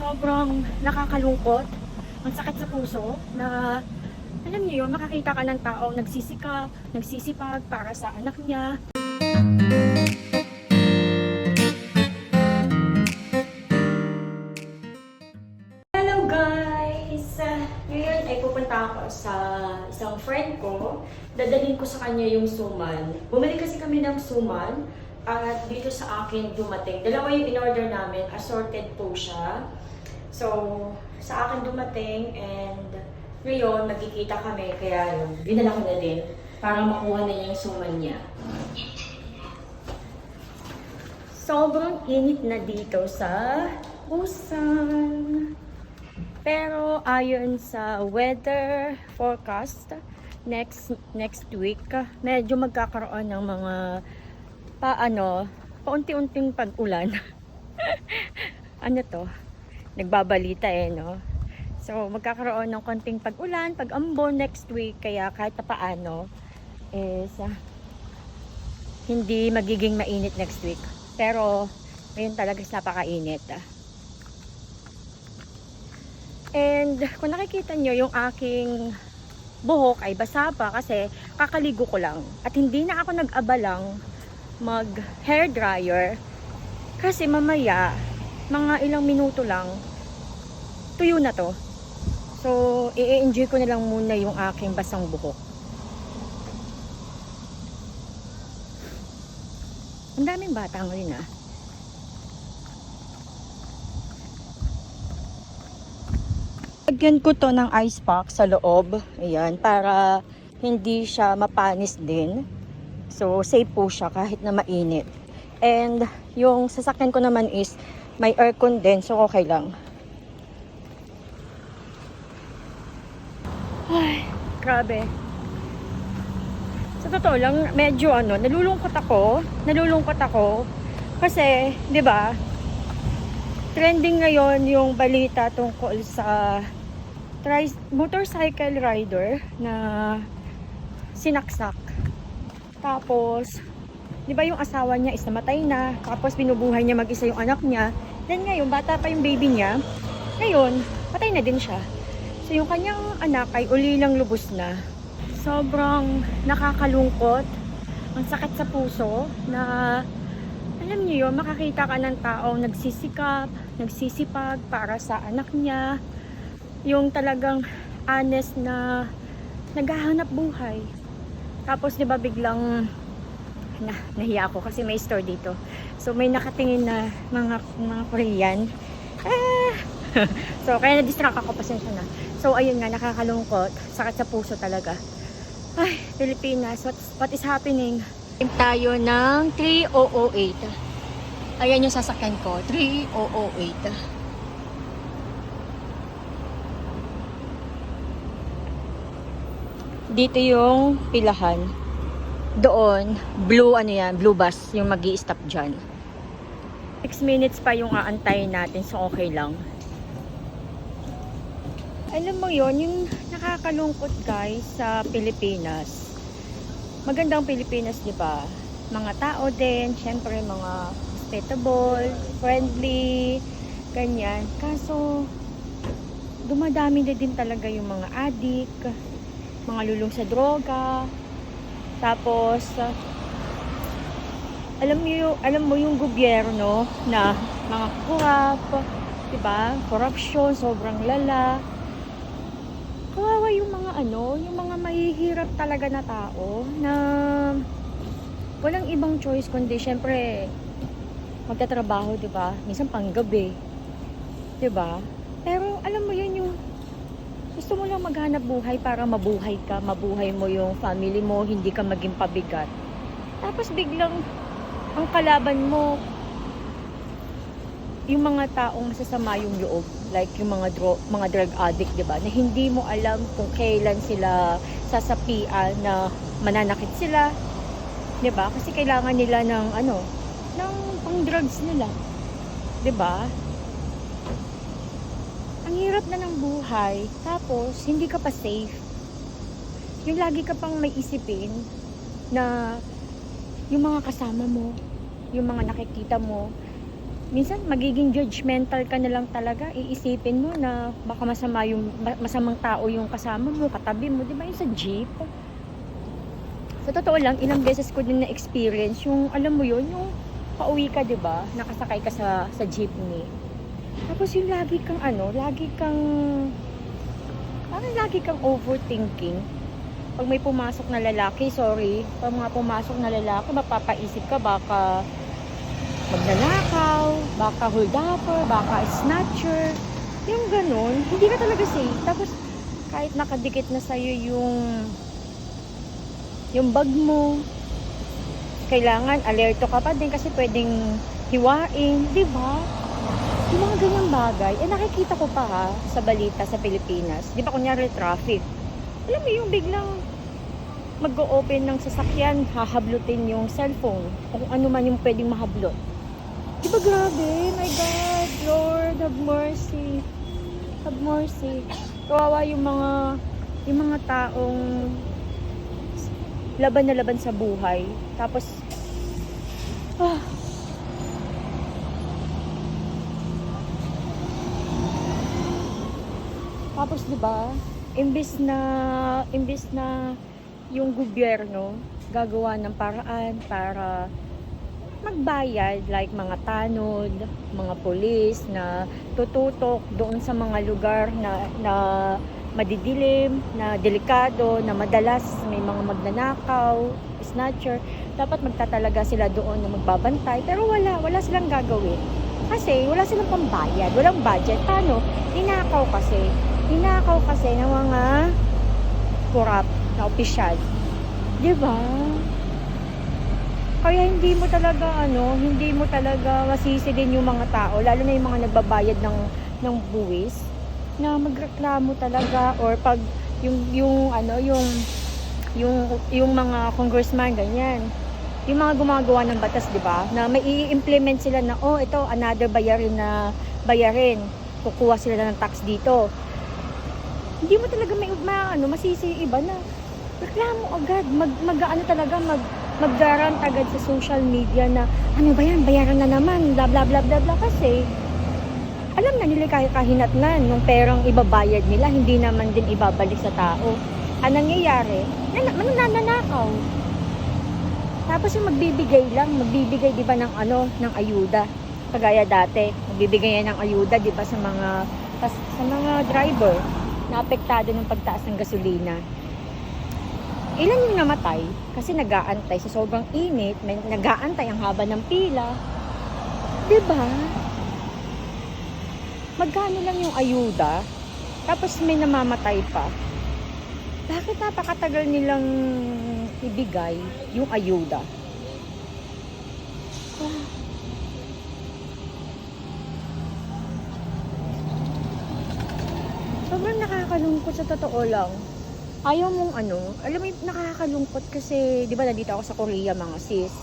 Sobrang nakakalungkot, ang sakit sa puso na alam niyo yun, makakita ka ng taong nagsisikap, nagsisipag para sa anak niya. Hello guys! Ngayon ay pupunta ako sa isang friend ko. Dadalhin ko sa kanya yung suman. Bumili kasi kami ng suman at dito sa akin dumating. Dalawa yung in-order namin, assorted po siya. So, sa akin dumating and ngayon magkikita kami kaya yun, dinala ko na din para makuha na niya yung suman niya. Sobrang init na dito sa Busan. Pero ayon sa weather forecast, next week, medyo magkakaroon ng mga paunti-unting pag-ulan. Ano to? Nagbabalita no? So, magkakaroon ng konting pag-ulan, pag-ambon next week, kaya kahit na paano is hindi magiging mainit next week. Pero, ngayon talaga napakainit. And kung nakikita nyo, yung aking buhok ay basa pa kasi kakaligo ko lang. At hindi na ako nag-abalang mag hair dryer kasi mamaya, mga ilang minuto lang, tuyo na to. So, i-enjoy ko na lang muna yung aking basang buhok. Ang daming bata ngayon Lagyan ko to ng ice pack sa loob. Ayan, para hindi siya mapanis din. So, safe po siya kahit na mainit. And, yung sasakyan ko naman is may aircon din. So, okay lang. Ay, grabe. Sa totoo lang, medyo nalulungkot ako. Kasi, di ba, trending ngayon yung balita tungkol sa motorcycle rider na sinaksak. Tapos, di ba yung asawa niya is namatay na, tapos binubuhay niya mag-isa yung anak niya. Then ngayon, bata pa yung baby niya. Ngayon, patay na din siya. So yung kanyang anak ay ulilang lubos na. Sobrang nakakalungkot, ang sakit sa puso na alam niyo yun, makakita ka ng taong nagsisikap, nagsisipag para sa anak niya. Yung talagang honest na naghahanap buhay. Tapos 'di ba biglang nahiya ako kasi may store dito. So may nakatingin na mga Korean. So kaya na-distract ako, pasensya na. So ayun nga, nakakalungkot, sakit sa puso talaga. Ay, Pilipinas, what is happening? Tayo ng 3008. Ayan yung sasakyan ko, 3008. Dito yung pilahan. Doon, blue bus yung magi-stop dyan. 6 minutes pa yung aantayin natin, so okay lang. Alam mo yon, yung nakakalungkot guys sa Pilipinas. Magandang Pilipinas, di ba? Mga tao din, syempre mga hospitable, friendly, ganyan. Kaso, dumadami na din talaga yung mga addict, mga lulong sa droga. Tapos, alam mo yung gobyerno na mga kurap, diba? Corruption, sobrang lala. Kawawa yung mga yung mga mahihirap talaga na tao na walang ibang choice kundi syempre magtatrabaho, diba? Minsan panggabi, diba? Pero alam mo yun, yung gusto mo lang maghanap buhay para mabuhay ka, mabuhay mo yung family mo, hindi ka maging pabigat. Tapos biglang ang kalaban mo yung mga taong masasama yung loob, like yung mga drug addict, 'di ba? Na hindi mo alam kung kailan sila sasapian na mananakit sila, 'di ba? Kasi kailangan nila ng ng pang-drugs nila, 'di ba? Ang hirap na ng buhay, tapos hindi ka pa safe. Yung lagi ka pang may isipin na yung mga kasama mo, yung mga nakikita mo, minsan magiging judgmental ka na lang talaga. Iisipin mo na baka masamang tao yung kasama mo, katabi mo, di ba yung sa jeep? Sa totoo lang, ilang beses ko din na-experience yung, alam mo yun, yung pauwi ka, di ba? Nakasakay ka sa jeepney. Tapos yung lagi kang overthinking. Pag may pumasok na lalaki, pag mga pumasok na lalaki, mapapaisip ka baka magnanakaw, baka holdupper, baka snatcher. Yung ganun, hindi ka talaga safe. Tapos kahit nakadikit na sa'yo yung bag mo, kailangan alerto ka pa din kasi pwedeng hiwain, di ba? Yung mga ganyang bagay, nakikita ko pa sa balita sa Pilipinas. Di ba kunyari traffic? Alam mo yung biglang mag-o-open ng sasakyan, hahablutin yung cellphone, o kung ano man yung pwedeng mahablot. Di ba grabe? My God, Lord, have mercy. Have mercy. Kawawa yung mga taong laban na laban sa buhay. Tapos, Tapos 'di ba, imbis na yung gobyerno gagawa ng paraan para magbayad like mga tanod, mga pulis na tututok doon sa mga lugar na madidilim, na delikado, na madalas may mga magnanakaw, snatcher, dapat magtatalaga sila doon na magbabantay, pero wala silang gagawin. Kasi wala silang pambayad, walang budget. Paano? Ninakaw kasi ng mga corrupt na opisyal. 'Di ba? Kaya hindi mo talaga masisi din yung mga tao, lalo na yung mga nagbabayad ng buwis, na magreklamo talaga, or pag yung mga congressman ganyan. Yung mga gumagawa ng batas, 'di ba? Na may i-implement sila na ito another bayarin. Kukuha sila ng tax dito. Hindi mo talaga masisi yung iba na reklamo agad, mag-garant agad sa social media na ano ba yan, bayaran na naman, bla bla bla bla bla, kasi alam na nila kahinatnan ng perang ibabayad nila, hindi naman din ibabalik sa tao. Ang nangyayari, nananakaw. Tapos yung magbibigay di ba ng ayuda. Kagaya dati, magbibigay yan ng ayuda, di ba, sa mga driver na apektado ng pagtaas ng gasolina. Ilan yung namatay kasi nag-aantay sa sobrang init, may nag-aantay ang haba ng pila. 'Di ba? Magkano lang yung ayuda? Tapos may namamatay pa. Bakit napakatagal nilang ibigay yung ayuda? Sobrang nakakalungkot sa totoo lang. Ayaw mong alam mo, nakakalungkot kasi, di ba, nandito ako sa Korea, mga sis.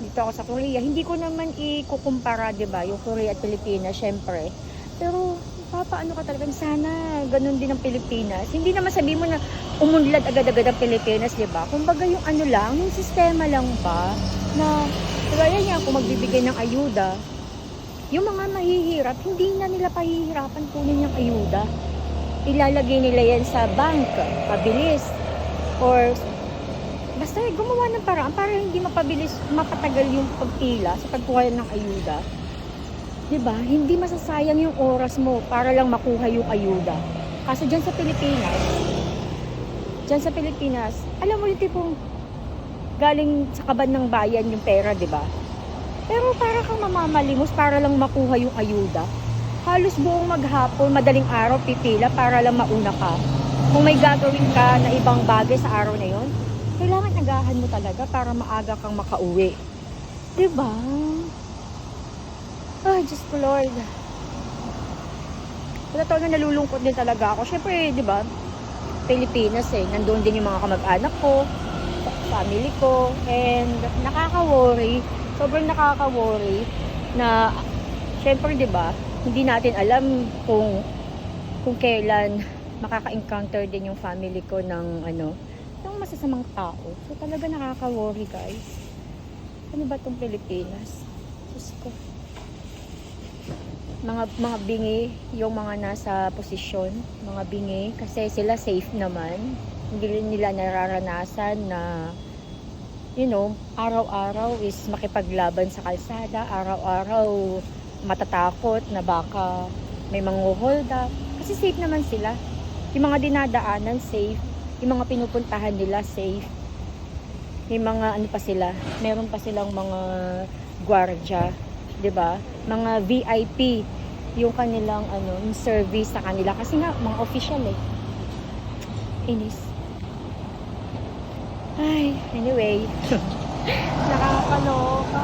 Dito ako sa Korea. Hindi ko naman ikukumpara, di ba, yung Korea at Pilipinas, syempre. Pero, papaano ka talaga, sana ganun din ang Pilipinas. Hindi naman sabi mo na umunlad agad-agad ang Pilipinas, di ba? Kumbaga yung yung sistema lang ba, na, kaya niya kung magbibigay ng ayuda, yung mga mahihirap, hindi na nila pahihirapan kunin yung ayuda. Ilalagay nila yan sa bank, pabilis, or basta gumawa ng paraan para hindi mapatagal yung pagpila sa pagkuha ng ayuda. 'Di ba? Hindi masasayang yung oras mo para lang makuha yung ayuda. Kaso diyan sa Pilipinas, alam mo yung tipong galing sa kaban ng bayan yung pera, 'di ba? Pero para kang mamamalimos para lang makuha yung ayuda. Halos buong maghapon, madaling araw, pipila para lang mauna ka. Kung may gagawin ka na ibang bagay sa araw na yon, kailangan agahan mo talaga para maaga kang makauwi. Diba? Ay, Diyos ko Lord. Totoo na nalulungkot din talaga ako. Siyempre, diba, Pilipinas nandun din yung mga kamag-anak ko, family ko, and nakaka-worry. Sobrang nakaka-worry na, siyempre, diba, hindi natin alam kung kailan makaka-encounter din yung family ko ng masasamang tao. So talaga nakaka-worry, guys. Ano ba tong Pilipinas? Diyos ko. mga bingi, yung mga nasa posisyon, mga bingi, kasi sila safe naman. Hindi rin nila nararanasan na, you know, araw-araw is makipaglaban sa kalsada, araw-araw matatakot na baka may hold up. Kasi safe naman sila. Yung mga dinadaanan, safe. Yung mga pinupuntahan nila, safe. Yung mga ano pa sila, meron pa silang mga gwardiya, 'di ba? Mga VIP yung kanilang ano, yung service sa kanila kasi nga mga official eh. Inis. Ay, anyway. Nakakaloka.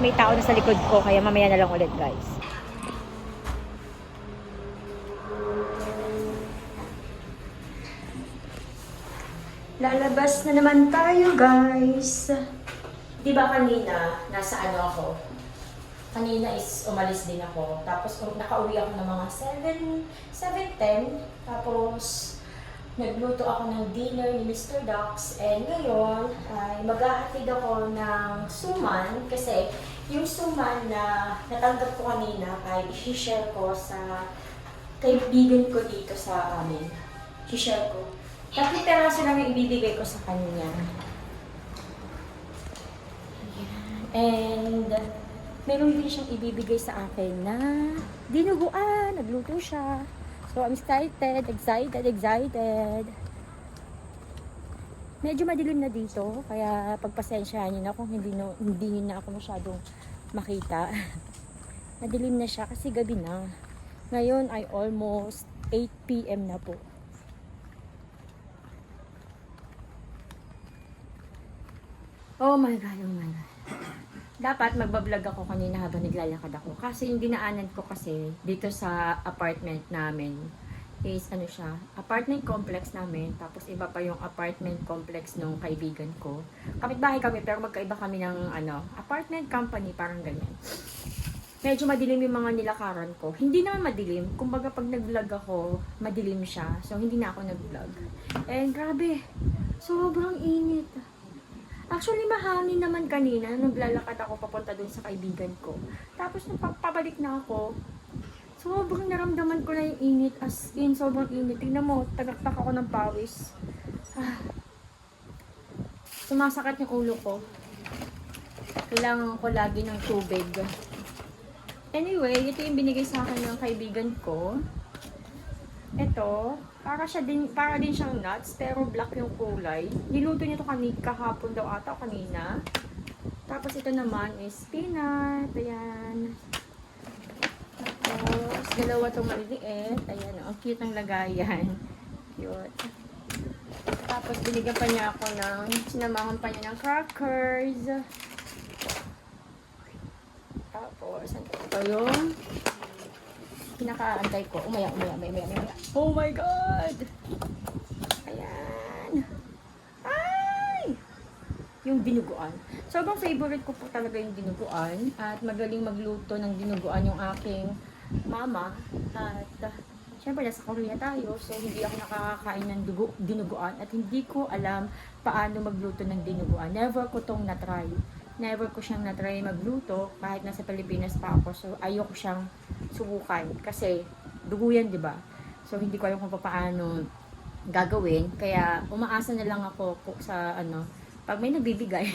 May tao na sa likod ko kaya mamaya na lang ulit, guys. Lalabas na naman tayo, guys. Di ba kanina, nasa ano ako? Kanina is umalis din ako. Tapos nakauwi ako ng mga 7:10. Tapos nagluto ako ng dinner ni Mr. Dax. And ngayon ay maghahatid ako ng suman. Kasi yung suman na natanggap ko kanina ay i-share ko sa kaibigan ko dito sa amin. I-share ko. 3 peraso lang yung ibibigay ko sa kanya. And meron din siyang ibibigay sa akin na dinuguan. Nagluto siya. So, I'm excited. Medyo madilim na dito. Kaya pagpasensyahan niyo na kung hindi na ako masyadong makita. Madilim na siya kasi gabi na. Ngayon ay almost 8 PM na po. Oh my God. Dapat magbablog ako kanina habang naglalakad ako. Kasi yung dinaanan ko kasi dito sa apartment namin is ano siya, apartment complex namin. Tapos iba pa yung apartment complex ng kaibigan ko. Kapitbahay kami pero magkaiba kami ng ano, apartment company, parang ganyan. Medyo madilim yung mga nilakaran ko. Hindi naman madilim. Kumbaga pag nag-vlog ako, madilim siya. So hindi na ako nag-vlog. And grabe, sobrang init. Actually, mahangin naman kanina. Naglalakad ako papunta dun sa kaibigan ko. Tapos, nung pabalik na ako, sobrang naramdaman ko na yung init. As in, sobrang init. Tingnan mo, tagaktak ako ng pawis. Sumasakit yung ulo ko. Kailangan ko lagi ng tubig. Anyway, ito yung binigay sa akin ng kaibigan ko. Ito, para din siyang nuts, pero black yung kulay. Niluto niya to kahapon daw ata, kanina. Tapos ito naman is peanut. Ayan. Tapos, dalawa itong maliliit. Ayan, ang cute ng lagayan. Cute. Tapos, binigyan pa niya ako sinamahan pa niya ng crackers. Tapos, ito yung pinakaantay ko. Umaya. Oh my God! Ayan. Ay! Yung dinuguan. Sobrang favorite ko po talaga yung dinuguan. At magaling magluto ng dinuguan yung aking mama. At syempre, nasa Korea tayo. So, hindi ako nakakakain ng dinuguan. At hindi ko alam paano magluto ng dinuguan. Never ko tong natry. Never ko siyang natry magluto kahit nasa Pilipinas pa ako. So, ayoko siyang subukan. Kasi, dugo yan, di ba? So, hindi ko alam kung paano gagawin. Kaya, umaasa na lang ako sa, pag may nagbibigay.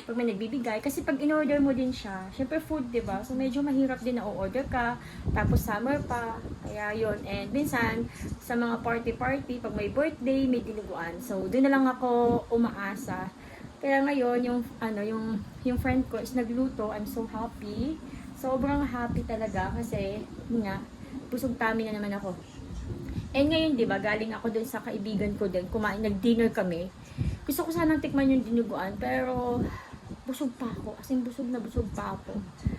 Pag may nagbibigay. Kasi pag in-order mo din siya, syempre food, di ba? So, medyo mahirap din na o-order ka. Tapos, summer pa. Kaya, yun. And, minsan, sa mga party-party, pag may birthday, may dinuguan. So, doon na lang ako umaasa. Kaya ngayon, yung friend ko is nagluto. I'm so happy. Sobrang happy talaga kasi nga, busog tummy na naman ako. And ngayon, 'di ba, galing ako dun sa kaibigan ko din, nag-dinner kami. Gusto ko sanang tikman yung dinuguan, pero busog pa ako. As in, busog pa ako.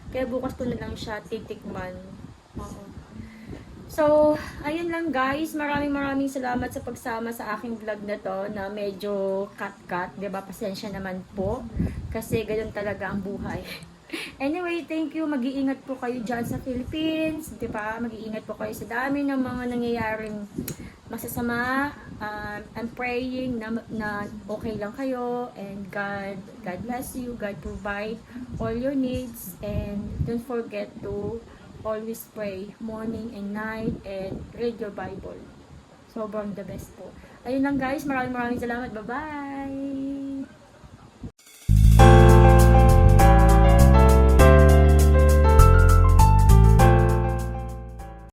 Kaya bukas ko na lang siya titikman. Oo. So, ayun lang guys. Maraming salamat sa pagsama sa aking vlog na to na medyo cut-cut. 'Di ba? Pasensya naman po. Kasi ganun talaga ang buhay. Anyway, thank you. Mag-iingat po kayo dyan sa Philippines. 'Di ba? Mag-iingat po kayo sa dami ng mga nangyayaring masasama. I'm praying na okay lang kayo, and God bless you, God provide all your needs, and don't forget to always pray morning and night, and read your Bible. Sobrang the best po. Ayun lang guys, maraming salamat. Bye-bye!